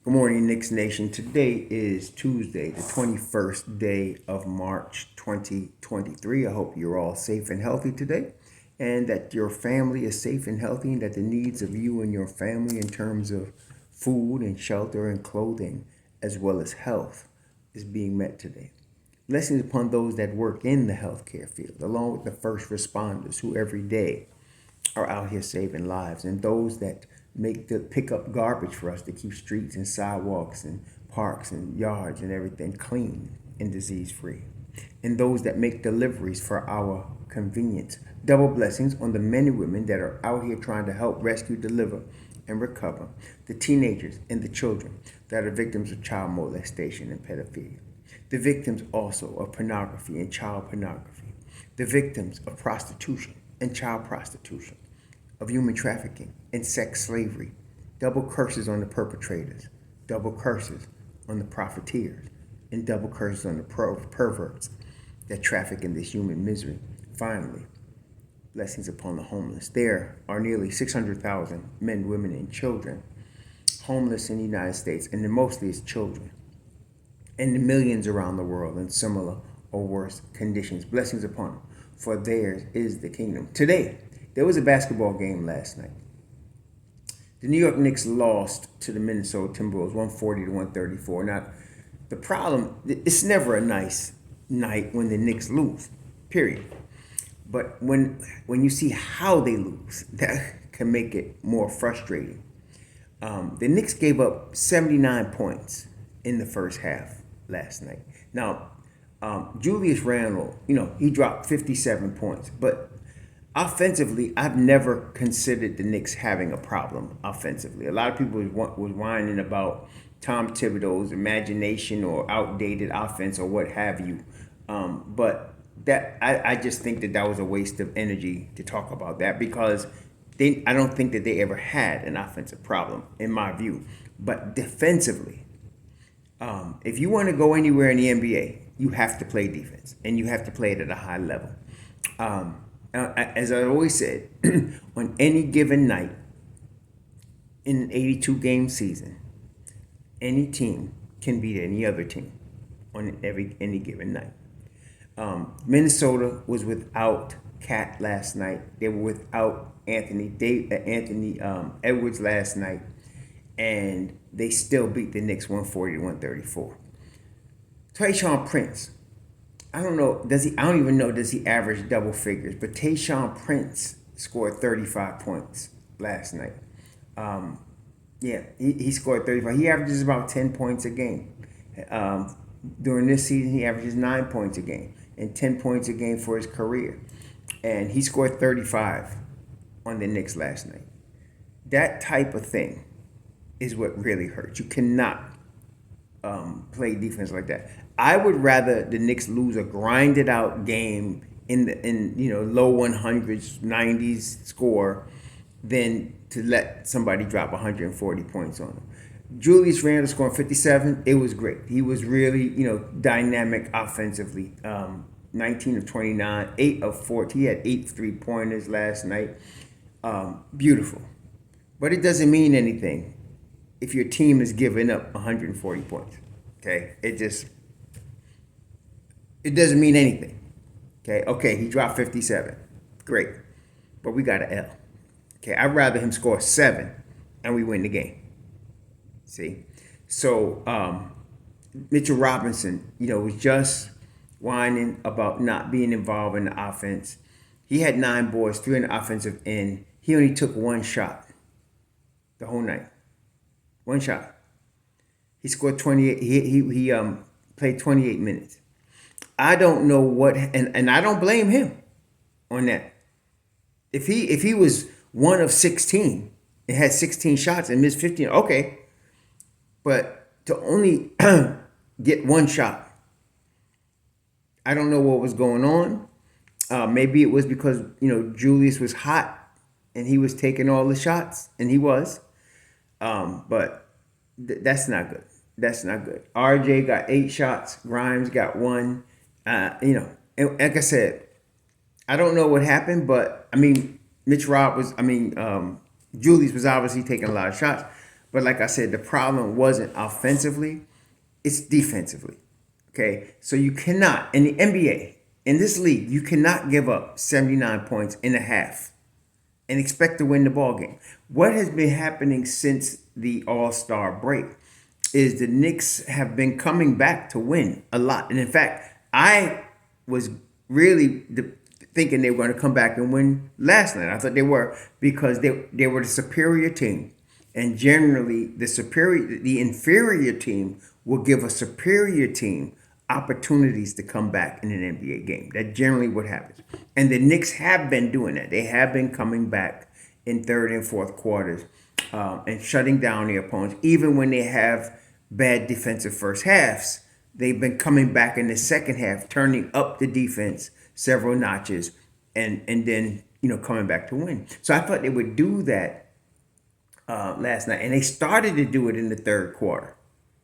Good morning, Knicks Nation. Today is Tuesday, the 21st day of March 2023. I hope you're all safe and healthy today, and that your family is safe and healthy, and that the needs of you and your family in terms of food and shelter and clothing, as well as health, is being met today. Blessings upon those that work in the healthcare field, along with the first responders who every day are out here saving lives, and those that pick up garbage for us to keep streets and sidewalks and parks and yards and everything clean and disease free, and those that make deliveries for our convenience. Double blessings on the men and women that are out here trying to help rescue, deliver, and recover the teenagers and the children that are victims of child molestation and pedophilia, the victims also of pornography and child pornography, the victims of prostitution and child prostitution, of human trafficking and sex slavery. Double curses on the perpetrators, double curses on the profiteers, and double curses on the perverts that traffic in this human misery. Finally, blessings upon the homeless. There are nearly 600,000 men, women, and children homeless in the United States, and mostly it's children, and the millions around the world in similar or worse conditions. Blessings upon them, for theirs is the kingdom. Today, there was a basketball game last night. The New York Knicks lost to the Minnesota Timberwolves 140 to 134. Now, the problem, it's never a nice night when the Knicks lose, period. But when you see how they lose, that can make it more frustrating. The Knicks gave up 79 points in the first half last night. Now, Julius Randle, he dropped 57 points, but offensively, I've never considered the Knicks having a problem offensively. A lot of people was whining about Tom Thibodeau's imagination or outdated offense or what have you. But that I just think that was a waste of energy to talk about that, because I don't think that they ever had an offensive problem in my view. But defensively, if you want to go anywhere in the NBA, you have to play defense, and you have to play it at a high level. As I always said, on any given night in an 82 game season, any team can beat any other team on any given night. Minnesota was without Cat last night. They were without Anthony Edwards last night, and they still beat the Knicks 140 to 134. Tayshaun Prince, I don't know. I don't even know. Does he average double figures? But Tayshaun Prince scored 35 points last night. He scored 35. He averages about 10 points a game. During this season, he averages 9 points a game and 10 points a game for his career. And he scored 35 on the Knicks last night. That type of thing is what really hurts. You cannot play defense like that. I would rather the Knicks lose a grinded out game in low 100s, 90s score than to let somebody drop 140 points on them. Julius Randle scoring 57. It was great. He was really dynamic offensively. 19 of 29, 8 of 14. He had 8 3-pointers last night. Beautiful. But it doesn't mean anything if your team is giving up 140 points. Okay? It doesn't mean anything. Okay, he dropped 57. Great. But we got an L. Okay, I'd rather him score 7 and we win the game. See? So, Mitchell Robinson, was just whining about not being involved in the offense. He had 9 boards, 3 in the offensive end. He only took 1 shot the whole night. 1 shot. He scored 28. He played 28 minutes. I don't know what, and I don't blame him on that. If he was 1 of 16 and had 16 shots and missed 15, okay. But to only get 1 shot, I don't know what was going on. Maybe it was because Julius was hot and he was taking all the shots, and he was. But that's not good. That's not good. RJ got 8 shots. Grimes got 1. And like I said, I don't know what happened, but Julius was obviously taking a lot of shots. But like I said, the problem wasn't offensively, it's defensively. Okay, so you cannot, in the NBA, in this league, you cannot give up 79 points in a half and expect to win the ball game. What has been happening since the All-Star break is the Knicks have been coming back to win a lot. And in fact, I was really thinking they were going to come back and win last night. I thought they were, because they were the superior team. And generally, the inferior team will give a superior team opportunities to come back in an NBA game. That's generally what happens. And the Knicks have been doing that. They have been coming back in third and fourth quarters and shutting down their opponents. Even when they have bad defensive first halves, they've been coming back in the second half, turning up the defense several notches, and then coming back to win. So I thought they would do that last night, and they started to do it in the third quarter.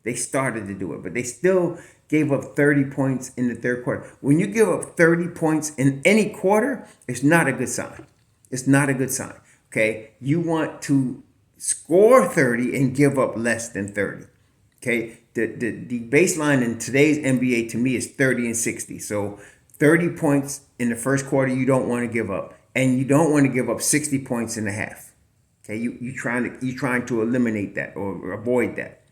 They started to do it, but they still gave up 30 points in the third quarter. When you give up 30 points in any quarter, it's not a good sign. It's not a good sign. Okay, you want to score 30 and give up less than 30. Okay, the baseline in today's NBA to me is 30 and 60. So 30 points in the first quarter you don't want to give up, and you don't want to give up 60 points in the half. Okay, you're trying to eliminate that or avoid that.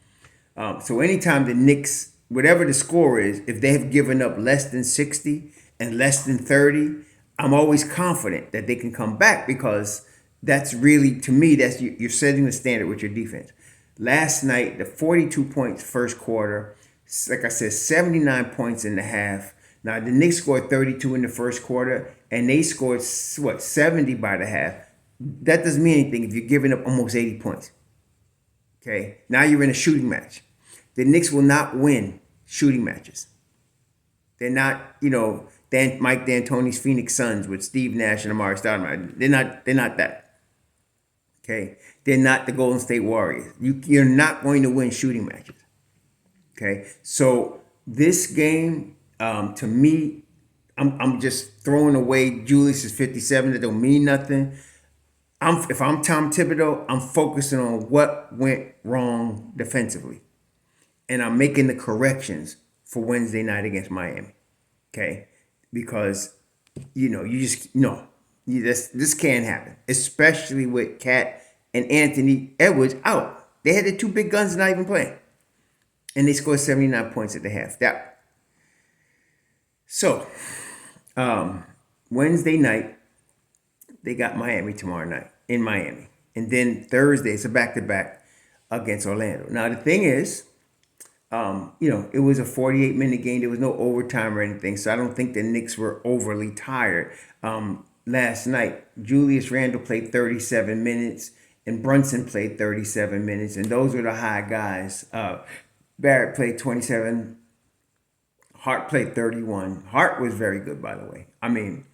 So anytime the Knicks, whatever the score is, if they have given up less than 60 and less than 30, I'm always confident that they can come back, because that's really, to me, that's you're setting the standard with your defense. Last night, the 42 points first quarter, like I said, 79 points in the half. Now, the Knicks scored 32 in the first quarter, and they scored, 70 by the half. That doesn't mean anything if you're giving up almost 80 points. Okay, now you're in a shooting match. The Knicks will not win shooting matches. They're not, Mike D'Antoni's Phoenix Suns with Steve Nash and Amari Stoudemire. They're not that. Okay, they're not the Golden State Warriors. You're not going to win shooting matches. Okay, so this game, to me, I'm just throwing away Julius's 57. That don't mean nothing. If I'm Tom Thibodeau, I'm focusing on what went wrong defensively, and I'm making the corrections for Wednesday night against Miami. Okay, because this can't happen, especially with Cat and Anthony Edwards out. They had the two big guns not even playing, and they scored 79 points at the half. So Wednesday night, they got Miami tomorrow night in Miami. And then Thursday, it's a back-to-back against Orlando. Now, the thing is, it was a 48-minute game. There was no overtime or anything, so I don't think the Knicks were overly tired. Last night, Julius Randle played 37 minutes, and Brunson played 37 minutes, and those were the high guys. Barrett played 27. Hart played 31. Hart was very good, by the way. I mean,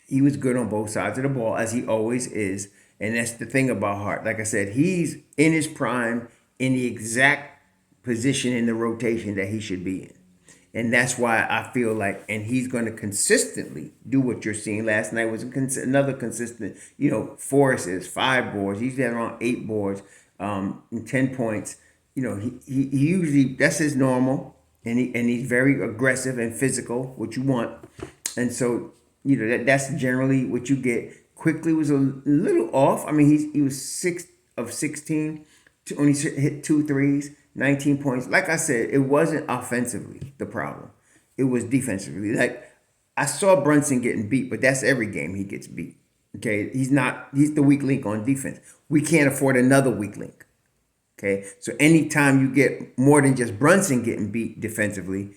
he was good on both sides of the ball, as he always is. And that's the thing about Hart. Like I said, he's in his prime, in the exact position in the rotation that he should be in. And that's why I feel like, and he's going to consistently do what you're seeing. Last night was another consistent, 4 assists, 5 boards. He's had around 8 boards, and 10 points. He usually, that's his normal. And he's very aggressive and physical, what you want. And so, that's generally what you get. Quickly was a little off. I mean, he was 6 of 16, only hit 2 threes, 19 points. Like I said, it wasn't offensively the problem. It was defensively. Like, I saw Brunson getting beat, but that's every game he gets beat. Okay, he's the weak link on defense. We can't afford another weak link. Okay, so anytime you get more than just Brunson getting beat defensively,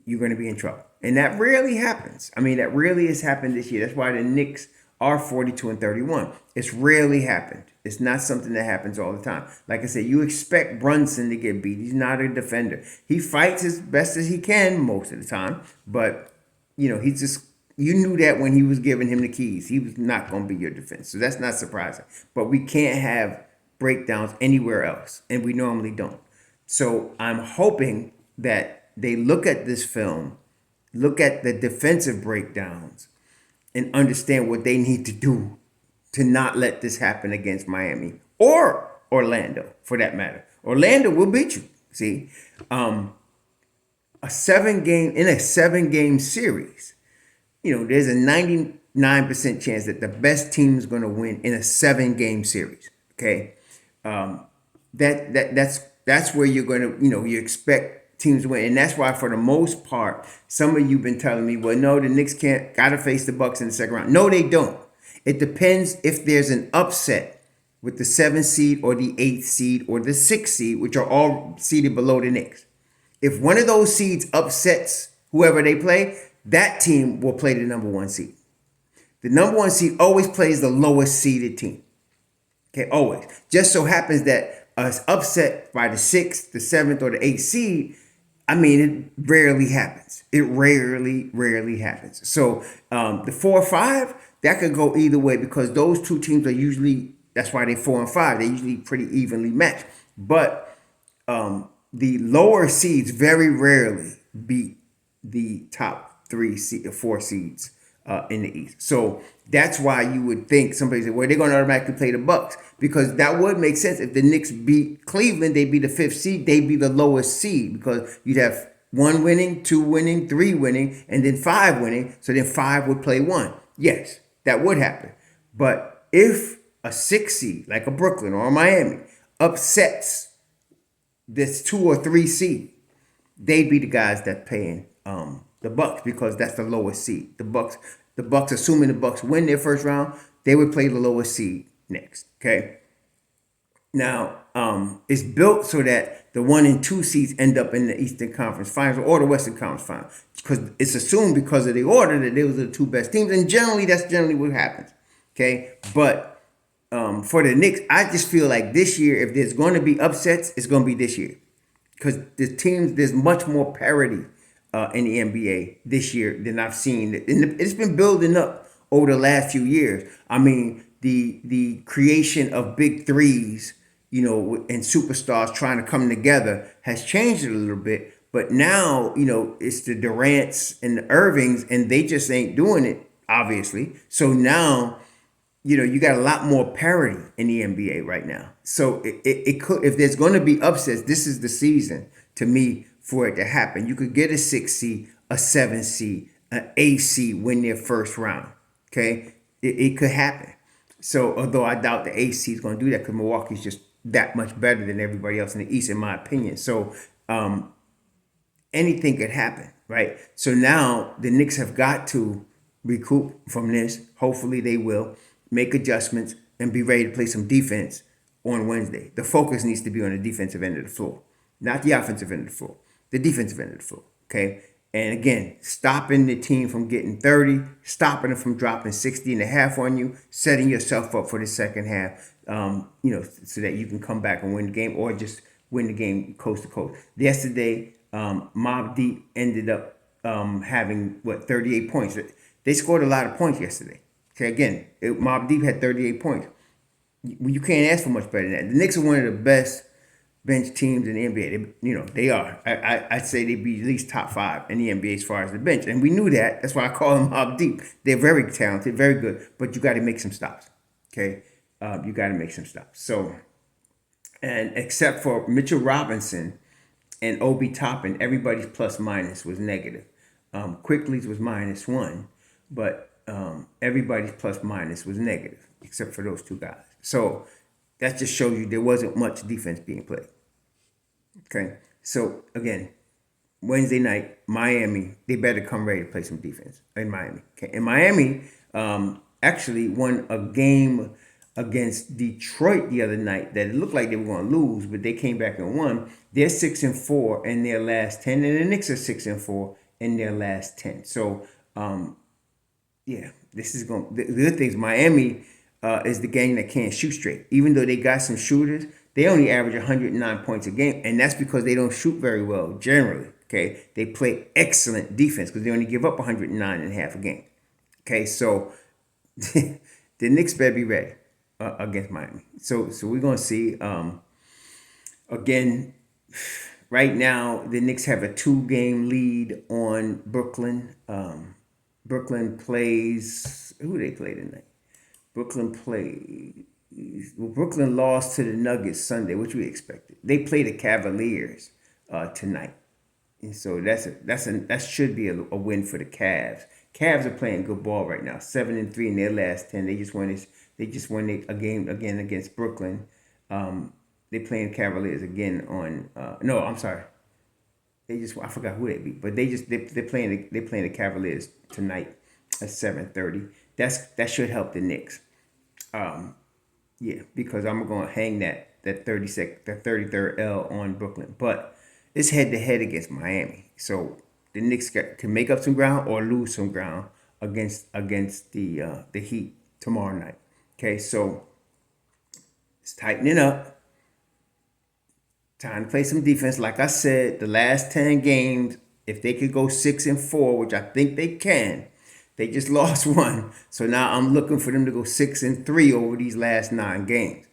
you're going to be in trouble. And that rarely happens. I mean, that really has happened this year. That's why the Knicks are 42 and 31. It's rarely happened. It's not something that happens all the time. Like I said, you expect Brunson to get beat. He's not a defender. He fights as best as he can most of the time. But, he's just, you knew that when he was giving him the keys. He was not going to be your defense. So that's not surprising. But we can't have breakdowns anywhere else. And we normally don't. So I'm hoping that they look at this film, look at the defensive breakdowns, and understand what they need to do to not let this happen against Miami or Orlando, for that matter. Orlando will beat you. See, a 7 game series, there's a 99% chance that the best team is going to win in a 7 game series. Okay, that's where you're going to you expect teams to win, and that's why for the most part, some of you've been telling me, well, no, the Knicks can't gotta face the Bucks in the second round. No, they don't. It depends if there's an upset with the 7th seed or the 8th seed or the 6th seed, which are all seeded below the Knicks. If one of those seeds upsets whoever they play, that team will play the number 1 seed. The number 1 seed always plays the lowest seeded team. Okay, always. Just so happens that us upset by the 6th, the 7th, or the 8th seed, I mean, it rarely happens. It rarely happens. So the 4 or 5, that could go either way because those two teams are usually, that's why they're 4 and 5. They're usually pretty evenly matched. But the lower seeds very rarely beat the top 4 seeds in the East. So that's why you would think somebody said, well, they're going to automatically play the Bucks, because that would make sense. If the Knicks beat Cleveland, they'd be the 5th seed. They'd be the lowest seed because you'd have 1 winning, 2 winning, 3 winning, and then 5 winning. So then 5 would play 1. Yes, that would happen. But if a 6th seed, like a Brooklyn or a Miami, upsets this 2 or 3 seed, they'd be the guys that paying the Bucks because that's the lowest seed. The Bucks, assuming the Bucks win their first round, they would play the lowest seed next. Okay. Now, it's built so that the 1 and 2 seeds end up in the Eastern Conference Finals or the Western Conference Finals, because it's assumed because of the order that those are the 2 best teams, and that's generally what happens. Okay, but for the Knicks, I just feel like this year, if there's going to be upsets, it's going to be this year, because there's much more parity in the NBA this year than I've seen. And it's been building up over the last few years. I mean, the creation of big threes, and superstars trying to come together has changed it a little bit. But now, it's the Durants and the Irvings, and they just ain't doing it, obviously. So now, you got a lot more parity in the NBA right now. So it could, if there's going to be upsets, this is the season to me for it to happen. You could get a 6th seed, a 7th seed, an 8th seed win their first round. Okay, it could happen. So although I doubt the 8th seed is going to do that, because Milwaukee's just that much better than everybody else in the East, in my opinion. So anything could happen, right? So now the Knicks have got to recoup from this. Hopefully they will make adjustments and be ready to play some defense on Wednesday. The focus needs to be on the defensive end of the floor, not the offensive end of the floor, the defensive end of the floor, okay? And again, stopping the team from getting 30, stopping them from dropping 60 and a half on you, setting yourself up for the second half, so that you can come back and win the game, or just win the game coast to coast. Yesterday, Mobb Deep ended up having, 38 points. They scored a lot of points yesterday. Okay, again, Mobb Deep had 38 points. You can't ask for much better than that. The Knicks are one of the best bench teams in the NBA. They are. I'd say they'd be at least top 5 in the NBA as far as the bench. And we knew that. That's why I call them Mobb Deep. They're very talented, very good, but you got to make some stops. Okay? You got to make some stops. So, and except for Mitchell Robinson and Obi Toppin, everybody's plus minus was negative. Quickly's was -1, but everybody's plus minus was negative, except for those 2 guys. So that just shows you there wasn't much defense being played. Okay, so again, Wednesday night, Miami, they better come ready to play some defense in Miami. Okay, and Miami actually won a game against Detroit the other night that it looked like they were going to lose, but they came back and won. They're 6-4 in their last 10, and the Knicks are 6-4 in their last 10. So, yeah, this is going. The good thing is Miami is the gang that can't shoot straight. Even though they got some shooters, they only average 109 points a game, and that's because they don't shoot very well generally. Okay, they play excellent defense because they only give up 109.5 a game. Okay, so the Knicks better be ready against Miami. So we're gonna see. Again, right now the Knicks have a 2-game lead on Brooklyn. Brooklyn plays. Who they play tonight? Brooklyn played Well, Brooklyn lost to the Nuggets Sunday, which we expected. They play the Cavaliers tonight, and so that should be a win for the Cavs. Cavs are playing good ball right now, 7-3 in their last 10. They just won a game again against Brooklyn. They playing Cavaliers again on. No, I'm sorry. I forgot who they beat, but they're playing the Cavaliers tonight at 7:30. That should help the Knicks. Um, yeah, because I'm gonna hang that 33rd L on Brooklyn, but it's head to head against Miami, so the Knicks got to make up some ground or lose some ground against the Heat tomorrow night. Okay, so it's tightening up. Time to play some defense. Like I said, the last 10 games, if they could go 6-4, which I think they can, they just lost one. So now I'm looking for them to go 6-3 over these last 9 games.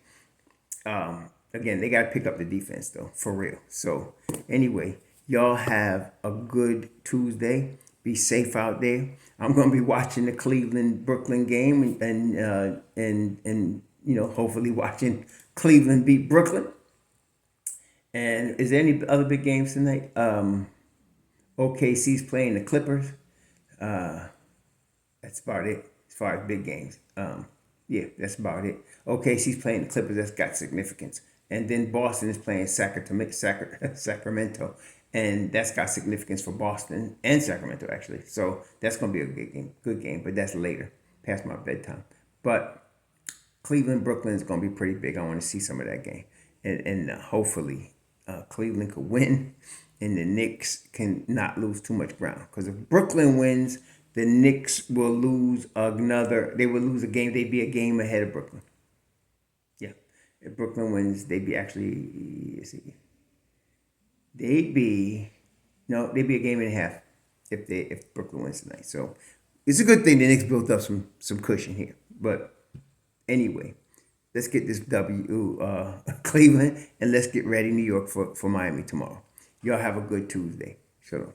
Again, they got to pick up the defense though, for real. So anyway, y'all have a good Tuesday. Be safe out there. I'm gonna be watching the Cleveland Brooklyn game and hopefully watching Cleveland beat Brooklyn. And is there any other big games tonight? OKC's playing the Clippers. That's about it as far as big games. Yeah, that's about it. OKC's playing the Clippers. That's got significance. And then Boston is playing Sacramento, and that's got significance for Boston and Sacramento actually. So that's gonna be a good game. Good game, but that's later, past my bedtime. But Cleveland Brooklyn is gonna be pretty big. I want to see some of that game, and hopefully Cleveland could win, and the Knicks can not lose too much ground. Because if Brooklyn wins, the Knicks will lose another. They will lose a game. They'd be a game ahead of Brooklyn. Yeah, if Brooklyn wins, they'd be actually. Let's see. They'd be no. They'd be a game and a half if Brooklyn wins tonight. So it's a good thing the Knicks built up some cushion here. But anyway, let's get this W Cleveland, and let's get ready New York for Miami tomorrow. Y'all have a good Tuesday. Shalom.